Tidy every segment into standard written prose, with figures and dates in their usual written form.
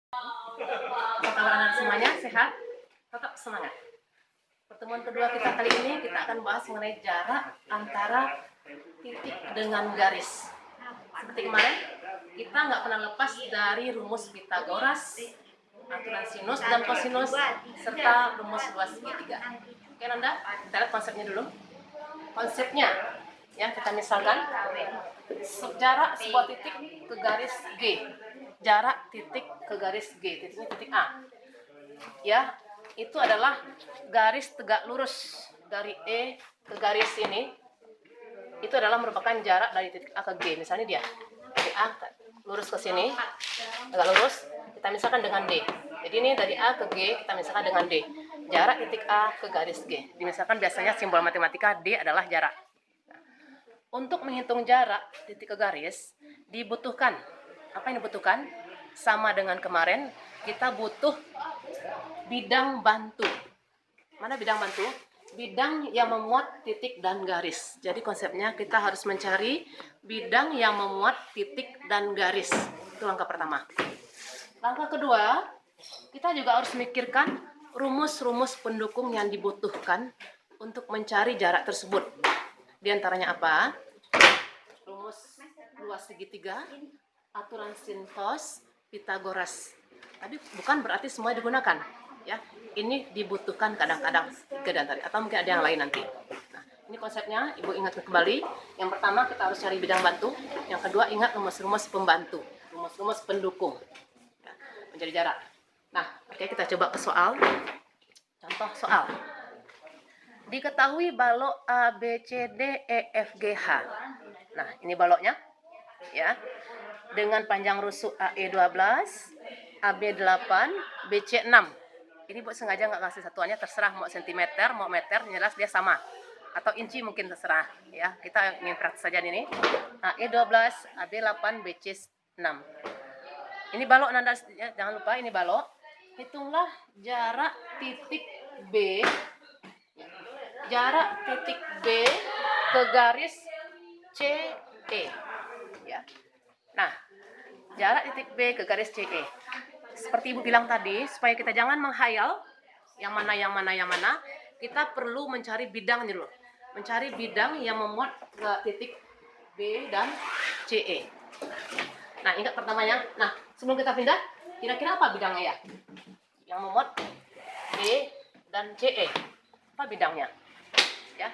Apa kabar anak semuanya? Sehat? Tetap semangat. Pertemuan kedua kita kali ini kita akan bahas mengenai jarak antara titik dengan garis. Seperti kemarin, kita nggak pernah lepas dari rumus Pythagoras, aturan sinus dan kosinus, serta rumus luas segitiga. Oke Nanda, kita lihat konsepnya dulu. Konsepnya, ya kita misalkan jarak sebuah titik ke garis G, jarak titik ke garis G, titiknya titik A, ya itu adalah garis tegak lurus dari E ke garis ini, itu adalah merupakan jarak dari titik A ke G. Misalnya dia dari A lurus ke sini, tegak lurus, kita misalkan dengan D. Jadi ini dari A ke G kita misalkan dengan D, jarak titik A ke garis G. Misalkan biasanya simbol matematika D adalah jarak. Untuk menghitung jarak titik ke garis dibutuhkan, apa yang dibutuhkan? Sama dengan kemarin, kita butuh bidang bantu. Mana bidang bantu? Bidang yang memuat titik dan garis. Jadi konsepnya kita harus mencari bidang yang memuat titik dan garis. Itu langkah pertama. Langkah kedua, kita juga harus memikirkan rumus-rumus pendukung yang dibutuhkan untuk mencari jarak tersebut. Di antaranya apa? Rumus luas segitiga, aturan sin cos, Pythagoras. Tapi bukan berarti semua digunakan, ya. Ini dibutuhkan kadang-kadang tiga dan tadi, atau mungkin ada yang lain nanti. Nah, ini konsepnya, Ibu ingat kembali. Yang pertama kita harus cari bidang bantu. Yang kedua ingat rumus-rumus pembantu, rumus-rumus pendukung, ya, mencari jarak. Nah, oke, kita coba ke soal. Contoh soal. Diketahui balok A, B, C, D, E, F, G, H. Nah, ini baloknya, ya. Dengan panjang rusuk AE 12, AB 8, BC 6. Ini Bu sengaja nggak kasih satuannya, terserah mau sentimeter, mau meter, jelas dia sama. Atau inci mungkin terserah, ya. Kita ingin praktis saja ini. AE 12, AB 8, BC 6. Ini balok Nanda, ya, jangan lupa ini balok. Hitunglah jarak titik B, jarak titik B ke garis CE, ya. Nah, jarak titik B ke garis CE. Seperti Ibu bilang tadi, supaya kita jangan menghayal yang mana, kita perlu mencari bidang dulu. Mencari bidang yang memuat ke titik B dan CE. Nah, ingat pertamanya. Nah, sebelum kita pindah, kira-kira apa bidangnya ya? Yang memuat B dan CE. Apa bidangnya? Ya.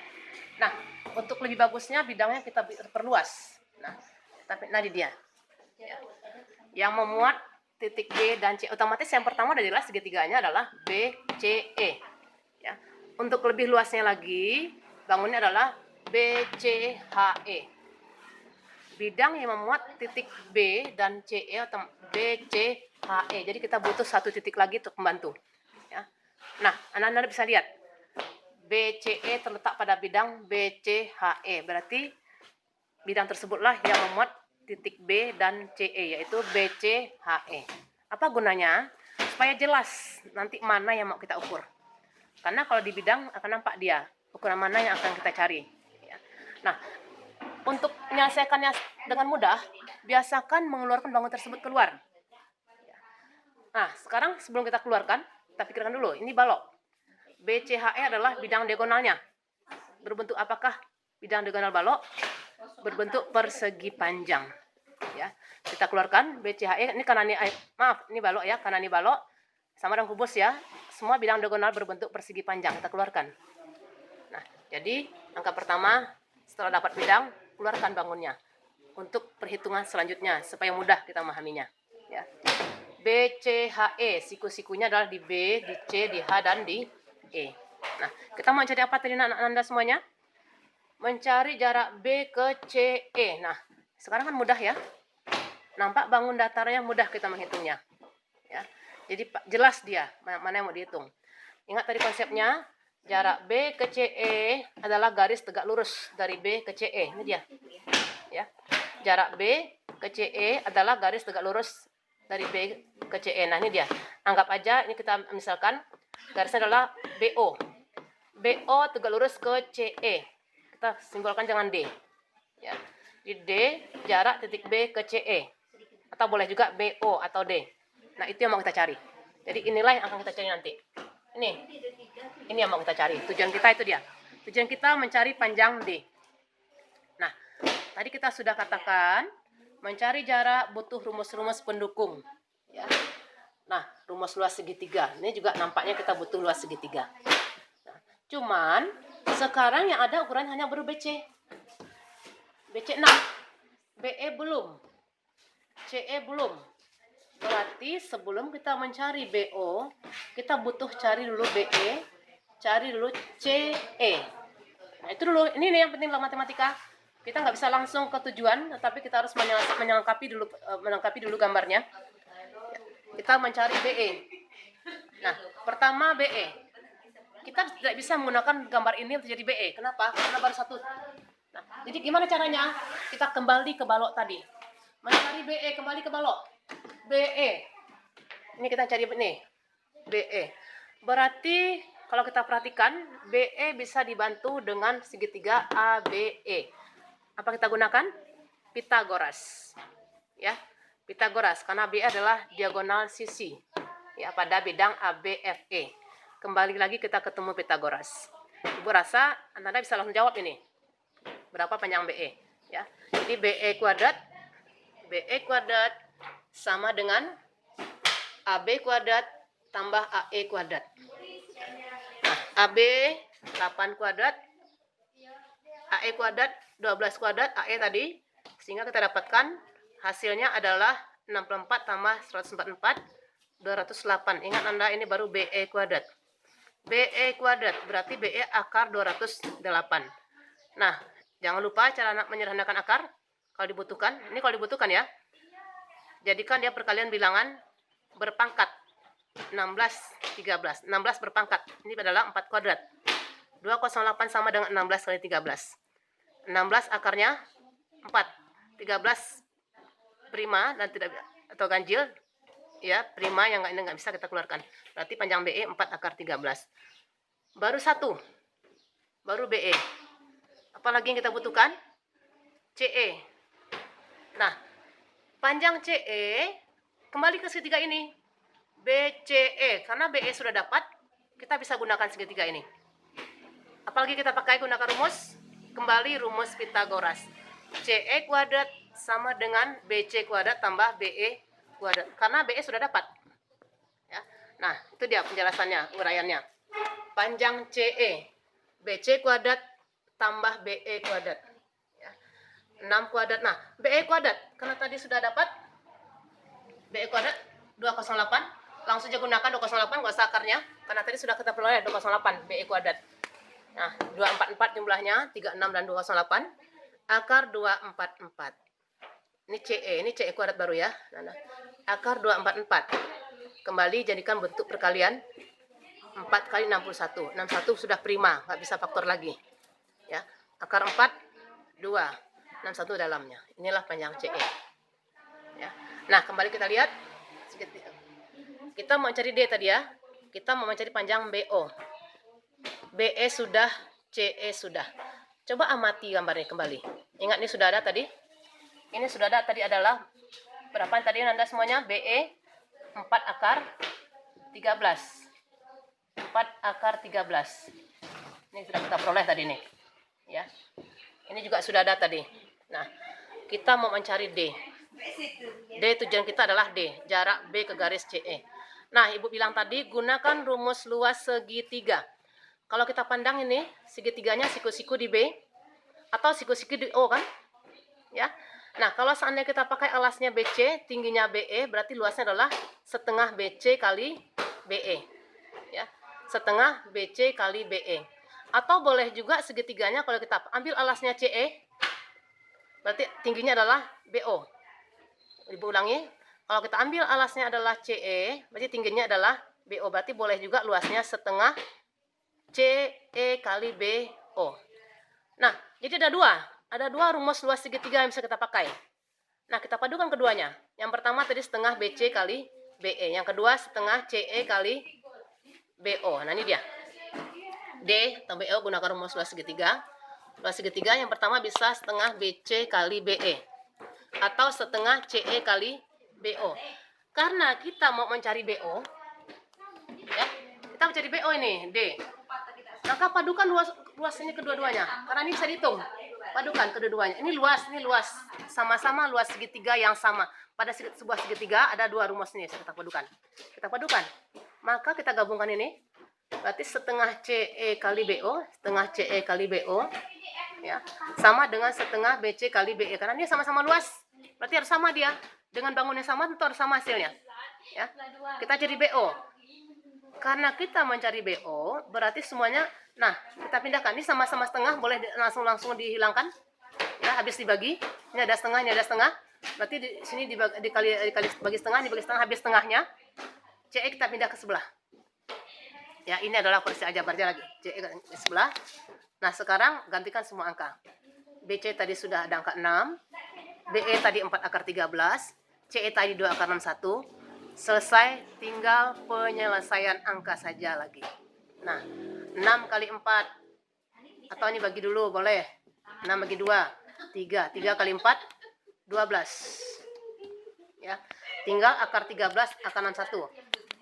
Nah, untuk lebih bagusnya bidangnya kita perluas. Nah di dia. Ya. Yang memuat titik B dan C, otomatis yang pertama udah jelas segitiganya adalah BCE. Ya. Untuk lebih luasnya lagi, bangunnya adalah BCHE. Bidang yang memuat titik B dan CE atau BCHE. Jadi kita butuh satu titik lagi untuk membantu. Ya. Nah, Anda bisa lihat BCE terletak pada bidang BCHE. Berarti bidang tersebutlah yang memuat titik B dan CE, yaitu BCHE. Apa gunanya? Supaya jelas nanti mana yang mau kita ukur. Karena kalau di bidang akan nampak dia, ukuran mana yang akan kita cari. Nah, untuk menyelesaikannya dengan mudah, biasakan mengeluarkan bangun tersebut keluar. Nah, sekarang sebelum kita keluarkan, kita pikirkan dulu, ini balok. BCHE adalah bidang diagonalnya. Berbentuk apakah bidang diagonal balok? Berbentuk persegi panjang. Ya, kita keluarkan BCHE. Ini kanan ini, maaf, ini balok ya, kanan ini balok sama dengan kubus ya. Semua bidang diagonal berbentuk persegi panjang. Kita keluarkan. Nah, jadi angka pertama setelah dapat bidang, keluarkan bangunnya. Untuk perhitungan selanjutnya supaya mudah kita memahaminya. Ya. BCHE, siku-sikunya adalah di B, di C, di H dan di E. Nah, kita mau cari apa tadi anak Anda semuanya? Mencari jarak B ke CE. Nah, sekarang kan mudah ya. Nampak bangun datarnya mudah kita menghitungnya. Ya. Jadi jelas dia mana yang mau dihitung. Ingat tadi konsepnya, jarak B ke CE adalah garis tegak lurus dari B ke CE. Ini dia. Ya. Jarak B ke CE adalah garis tegak lurus dari B ke CE. Nah, ini dia. Anggap aja ini kita misalkan garisnya adalah BO. BO tegak lurus ke CE. Kita simbolkan jangan D. Ya. Di D jarak titik B ke CE. Atau boleh juga BO atau D. Nah, itu yang mau kita cari. Jadi inilah yang akan kita cari nanti. Ini yang mau kita cari. Tujuan kita itu dia. Tujuan kita mencari panjang D. Nah, tadi kita sudah katakan mencari jarak butuh rumus-rumus pendukung. Ya. Nah, rumus luas segitiga. Ini juga nampaknya kita butuh luas segitiga. Nah, cuman sekarang yang ada ukuran hanya baru BC. BC 6. BE belum. CE belum. Berarti sebelum kita mencari BO, kita butuh cari dulu BE, cari dulu CE. Nah, itu dulu. Ini nih yang penting dalam matematika. Kita nggak bisa langsung ke tujuan, tetapi kita harus melengkapi dulu gambarnya. Kita mencari BE. Nah, pertama BE. Kita tidak bisa menggunakan gambar ini untuk jadi BE. Kenapa? Karena baru satu. Nah, jadi gimana caranya? Kita kembali ke balok tadi. Mencari BE, kembali ke balok. BE. Ini kita cari ini. BE. Berarti kalau kita perhatikan, BE bisa dibantu dengan segitiga ABE. Apa kita gunakan? Pitagoras. Ya, Pitagoras karena BE adalah diagonal sisi. Ya, pada bidang ABFE. Kembali lagi kita ketemu Pitagoras. Ibu rasa Anda bisa langsung jawab ini. Berapa panjang BE? Ya. Jadi BE kuadrat sama dengan AB kuadrat tambah AE kuadrat. Nah, AB 8 kuadrat, AE kuadrat 12 kuadrat, AE tadi. Sehingga kita dapatkan hasilnya adalah 64 tambah 144, 208. Ingat Anda, ini baru BE kuadrat. BE kuadrat berarti BE akar 208. Nah, jangan lupa cara menyederhanakan akar kalau dibutuhkan. Ini kalau dibutuhkan ya. Jadikan dia perkalian bilangan berpangkat 16, 13. 16 berpangkat. Ini adalah 4 kuadrat. 208 sama dengan 16 kali 13. 16 akarnya 4. 13 prima dan tidak atau ganjil. Ya, prima yang nggak bisa kita keluarkan. Berarti panjang BE 4 akar 13. Baru 1. Baru BE. Apalagi yang kita butuhkan? CE. Nah, panjang CE kembali ke segitiga ini. BCE. Karena BE sudah dapat, kita bisa gunakan segitiga ini. Apalagi kita pakai gunakan rumus? Kembali rumus Pitagoras. CE kuadrat sama dengan BC kuadrat tambah BE kuadrat. Karena BE sudah dapat. Ya. Nah, itu dia penjelasannya, uraiannya. Panjang CE. BC kuadrat tambah BE kuadrat. 6 kuadrat. Nah, BE kuadrat, karena tadi sudah dapat BE kuadrat 208, langsung aja gunakan 208, nggak usah akarnya, karena tadi sudah kita peroleh 208 BE kuadrat. Nah, 244 jumlahnya, 36 dan 208, akar 244. Ini CE kuadrat baru ya. Nah, akar 244. Kembali jadikan bentuk perkalian 4 kali 61. 61 sudah prima, nggak bisa faktor lagi. Ya, akar 4, 2. 61 dalamnya. Inilah panjang CE. Ya. Nah, kembali kita lihat. Kita mau cari D tadi ya. Kita mau mencari panjang BO. BE sudah, CE sudah. Coba amati gambarnya kembali. Ingat ini sudah ada tadi. Ini sudah ada tadi adalah berapa tadi Anda semuanya? BE 4 akar 13. 4 akar 13. Ini sudah kita peroleh tadi nih. Ya. Ini juga sudah ada tadi. Nah, kita mau mencari D. D tujuan kita adalah D, jarak B ke garis CE. Nah, Ibu bilang tadi gunakan rumus luas segitiga. Kalau kita pandang ini, segitiganya siku-siku di B atau siku-siku di O kan? Ya. Nah, kalau seandainya kita pakai alasnya BC, tingginya BE, berarti luasnya adalah setengah BC kali BE. Ya. Setengah BC kali BE. Atau boleh juga segitiganya kalau kita ambil alasnya CE, berarti tingginya adalah BO. Ibu ulangi, kalau kita ambil alasnya adalah CE, berarti tingginya adalah BO. Berarti boleh juga luasnya setengah CE kali BO. Nah, jadi ada dua rumus luas segitiga yang bisa kita pakai. Nah, kita padukan keduanya. Yang pertama tadi setengah BC kali BE. Yang kedua setengah CE kali BO. Nah, ini dia. D atau BO gunakan rumus luas segitiga. Luas segitiga yang pertama bisa setengah BC kali BE atau setengah CE kali BO. karena kita mau mencari BO, ya, kita mencari BO ini D. Maka padukan luas ini kedua-duanya, karena ini bisa dihitung. Padukan kedua-duanya. Ini luas, sama-sama luas segitiga yang sama. Pada sebuah segitiga ada dua rumus ini, kita padukan. Kita padukan. Maka kita gabungkan ini. Berarti setengah CE kali BO, setengah CE kali BO, ya, sama dengan setengah BC kali BE. Karena ini sama-sama luas, berarti harus sama dia. Dengan bangunnya sama, tentu harus sama hasilnya. Ya, kita cari BO. Karena kita mencari BO, berarti semuanya, nah, kita pindahkan. Ini sama-sama setengah, boleh langsung dihilangkan. Ya, habis dibagi. Ini ada setengah, ini ada setengah. Berarti di sini dikali bagi setengah, dibagi setengah, habis setengahnya. CE kita pindah ke sebelah. Ya, ini adalah posisi aljabarnya lagi. CE ke sebelah. Nah, sekarang gantikan semua angka. BC tadi sudah ada angka 6. BE tadi 4 akar 13. CE tadi 2 akar 61. Selesai, tinggal penyelesaian angka saja lagi. Nah, 6 kali 4. Atau ini bagi dulu, boleh. 6 bagi 2. 3. 3 kali 4, 12. Ya, tinggal akar 13, akar 61.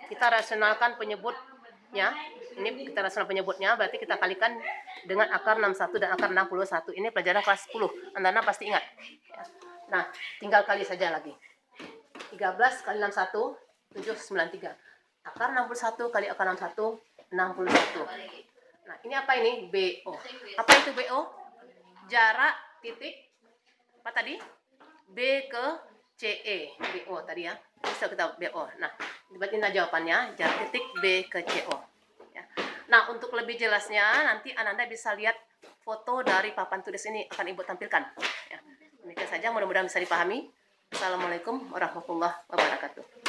Kita rasionalkan penyebutnya. Ini kita rasional penyebutnya, berarti kita kalikan dengan akar 61 dan akar 61. Ini pelajaran kelas 10. Anda pasti ingat. Ya. Nah, tinggal kali saja lagi. 13 kali 61, 793. Akar 61 kali akar 61, 61. Nah, ini apa ini? BO. Apa itu BO? Jarak titik, apa tadi? B ke CE. BO tadi ya. Bisa kita BO. Nah, berarti ini jawabannya, jarak titik B ke CO. Ya. Nah, untuk lebih jelasnya, nanti Ananda bisa lihat foto dari papan tulis ini akan Ibu tampilkan. Ya. Demikian saja, mudah-mudahan bisa dipahami. Assalamualaikum warahmatullahi wabarakatuh.